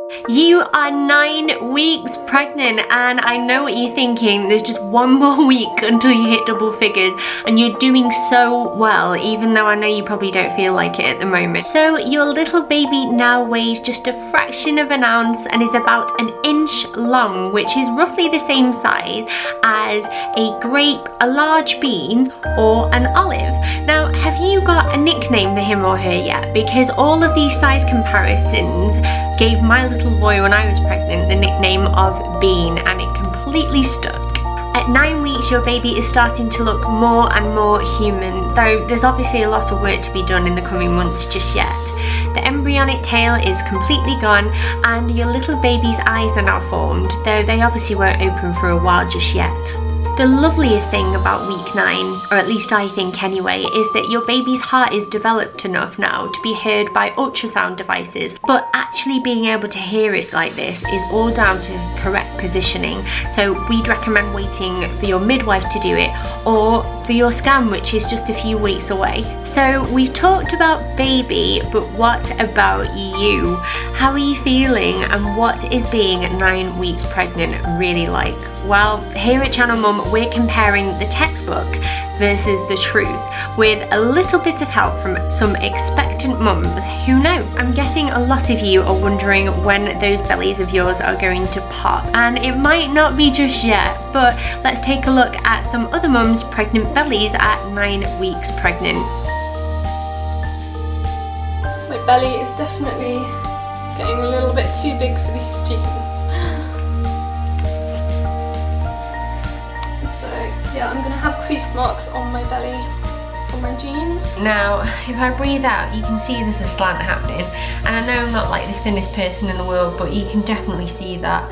You are 9 weeks pregnant, and I know what you're thinking. There's just one more week until you hit double figures, and you're doing so well, even though I know you probably don't feel like it at the moment. So your little baby now weighs just a fraction of an ounce and is about an inch long, which is roughly the same size as a grape, a large bean, or an olive. Now, have you got a nickname for him or her yet? Because all of these size comparisons gave my little boy when I was pregnant the nickname of Bean, and it completely stuck. At 9 weeks, your baby is starting to look more and more human, though there's obviously a lot of work to be done in the coming months just yet. The embryonic tail is completely gone, and your little baby's eyes are now formed, though they obviously weren't open for a while just yet. The loveliest thing about week 9, or at least I think anyway, is that your baby's heart is developed enough now to be heard by ultrasound devices, but actually being able to hear it like this is all down to correct positioning. So we'd recommend waiting for your midwife to do it, or for your scan, which is just a few weeks away. So we've talked about baby, but what about you? How are you feeling, and what is being 9 weeks pregnant really like? Well, here at Channel Mum, we're comparing the textbook versus the truth, with a little bit of help from some expectant mums who know. I'm guessing a lot of you are wondering when those bellies of yours are going to pop, and it might not be just yet, but let's take a look at some other mums' pregnant bellies at 9 weeks pregnant. My belly is definitely getting a little bit too big for these jeans. So yeah, I'm gonna have crease marks on my belly from my jeans. Now, if I breathe out, you can see there's a slant happening, and I know I'm not like the thinnest person in the world, but you can definitely see that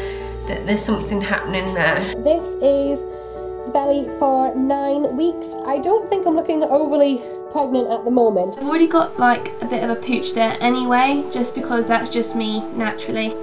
there's something happening there. This is the belly for 9 weeks. I don't think I'm looking overly pregnant at the moment. I've already got like a bit of a pooch there anyway, just because that's just me naturally.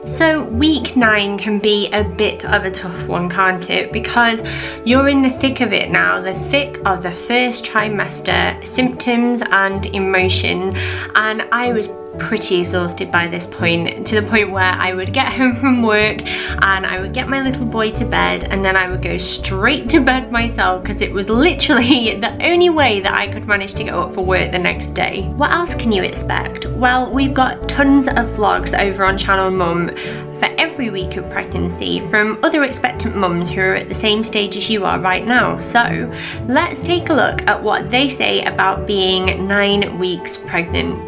So week 9 can be a bit of a tough one, can't it? Because you're in the thick of it now, the thick of the first trimester symptoms and emotion, and I was pretty exhausted by this point, to the point where I would get home from work and I would get my little boy to bed, and then I would go straight to bed myself, because it was literally the only way that I could manage to get up for work the next day. What else can you expect? Well, we've got tons of vlogs over on Channel Mum for every week of pregnancy from other expectant mums who are at the same stage as you are right now. So let's take a look at what they say about being 9 weeks pregnant.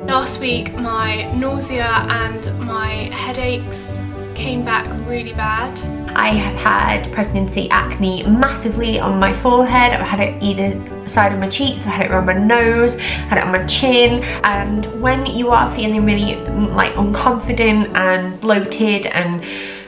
Last week my nausea and my headaches came back really bad. I have had pregnancy acne massively on my forehead. I've had it either side of my cheeks, I've had it around my nose, had it on my chin, and when you are feeling really like unconfident and bloated and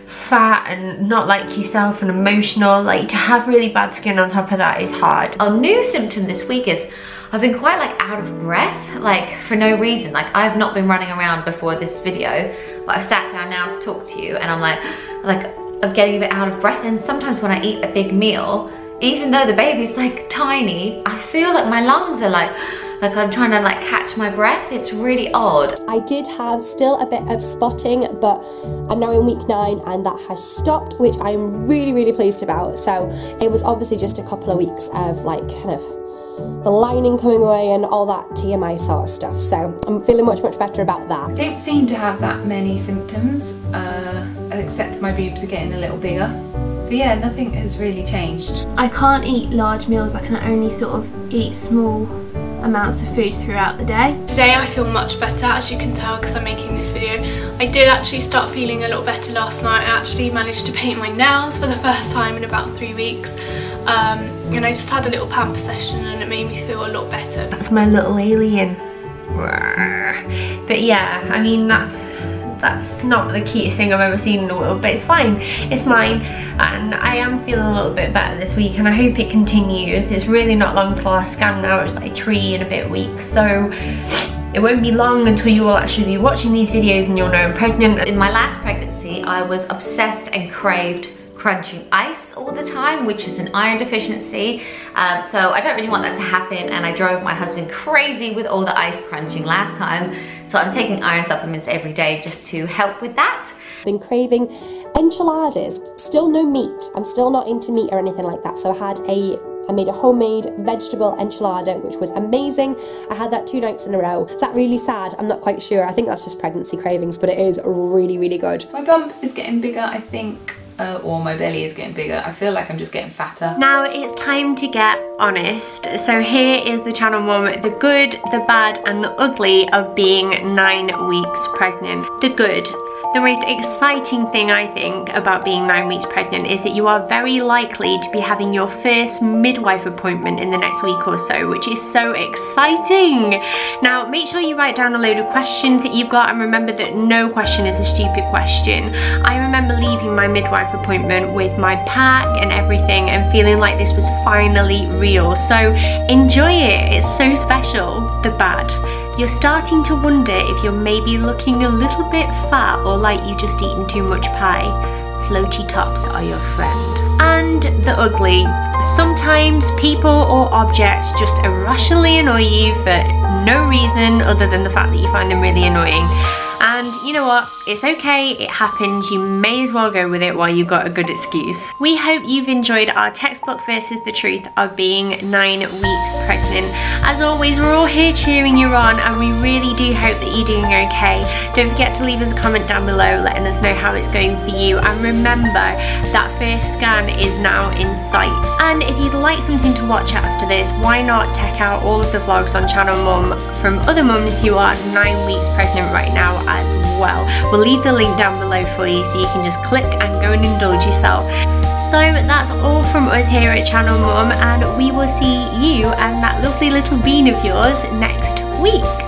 fat and not like yourself and emotional, like to have really bad skin on top of that is hard. Our new symptom this week is I've been quite like out of breath, like for no reason. Like I've not been running around before this video, but I've sat down now to talk to you, and I'm like I'm getting a bit out of breath. And sometimes when I eat a big meal, even though the baby's like tiny, I feel like my lungs are like I'm trying to like catch my breath. It's really odd. I did have still a bit of spotting, but I'm now in week 9 and that has stopped, which I'm really pleased about. So it was obviously just a couple of weeks of like kind of the lining coming away and all that TMI sort of stuff. So I'm feeling much better about that. I don't seem to have that many symptoms, except my boobs are getting a little bigger. So yeah, nothing has really changed. I can't eat large meals, I can only sort of eat small amounts of food throughout the day. Today I feel much better, as you can tell because I'm making this video. I did actually start feeling a lot better last night. I actually managed to paint my nails for the first time in about 3 weeks. And I just had a little pamper session and it made me feel a lot better. That's my little alien. But yeah, I mean that's not the cutest thing I've ever seen in the world, but it's fine, it's mine, and I am feeling a little bit better this week and I hope it continues. It's really not long till our scan now, it's like 3 and a bit weeks, so it won't be long until you will actually be watching these videos and you'll know I'm pregnant. In my last pregnancy, I was obsessed and craved crunching ice all the time, which is an iron deficiency. So I don't really want that to happen, and I drove my husband crazy with all the ice crunching last time. So I'm taking iron supplements every day just to help with that. Been craving enchiladas. Still no meat. I'm still not into meat or anything like that. So I made a homemade vegetable enchilada, which was amazing. I had that 2 nights in a row. Is that really sad? I'm not quite sure. I think that's just pregnancy cravings, but it is really, really good. My bump is getting bigger, I think, or my belly is getting bigger. I feel like I'm just getting fatter. Now it's time to get honest. So here is the channel mum, the good, the bad and the ugly of being 9 weeks pregnant. The good. The most exciting thing I think about being 9 weeks pregnant is that you are very likely to be having your first midwife appointment in the next week or so, which is so exciting. Now make sure you write down a load of questions that you've got, and remember that no question is a stupid question. I remember leaving my midwife appointment with my pack and everything and feeling like this was finally real. So enjoy it, it's so special. The bad. You're starting to wonder if you're maybe looking a little bit fat or like you've just eaten too much pie. Floaty tops are your friend. And the ugly. Sometimes people or objects just irrationally annoy you for no reason other than the fact that you find them really annoying. And you know what? It's okay, it happens. You may as well go with it while you've got a good excuse. We hope you've enjoyed our textbook versus the truth of being 9 weeks pregnant. As always, we're all here cheering you on, and we really do hope that you're doing okay. Don't forget to leave us a comment down below letting us know how it's going for you. And remember, that first scan is now in sight. And if you'd like something to watch after this, why not check out all of the vlogs on Channel Mum from other mums who are 9 weeks pregnant right now as well. We'll leave the link down below for you so you can just click and go and indulge yourself. So that's all from us here at Channel Mum, and we will see you and that lovely little bean of yours next week.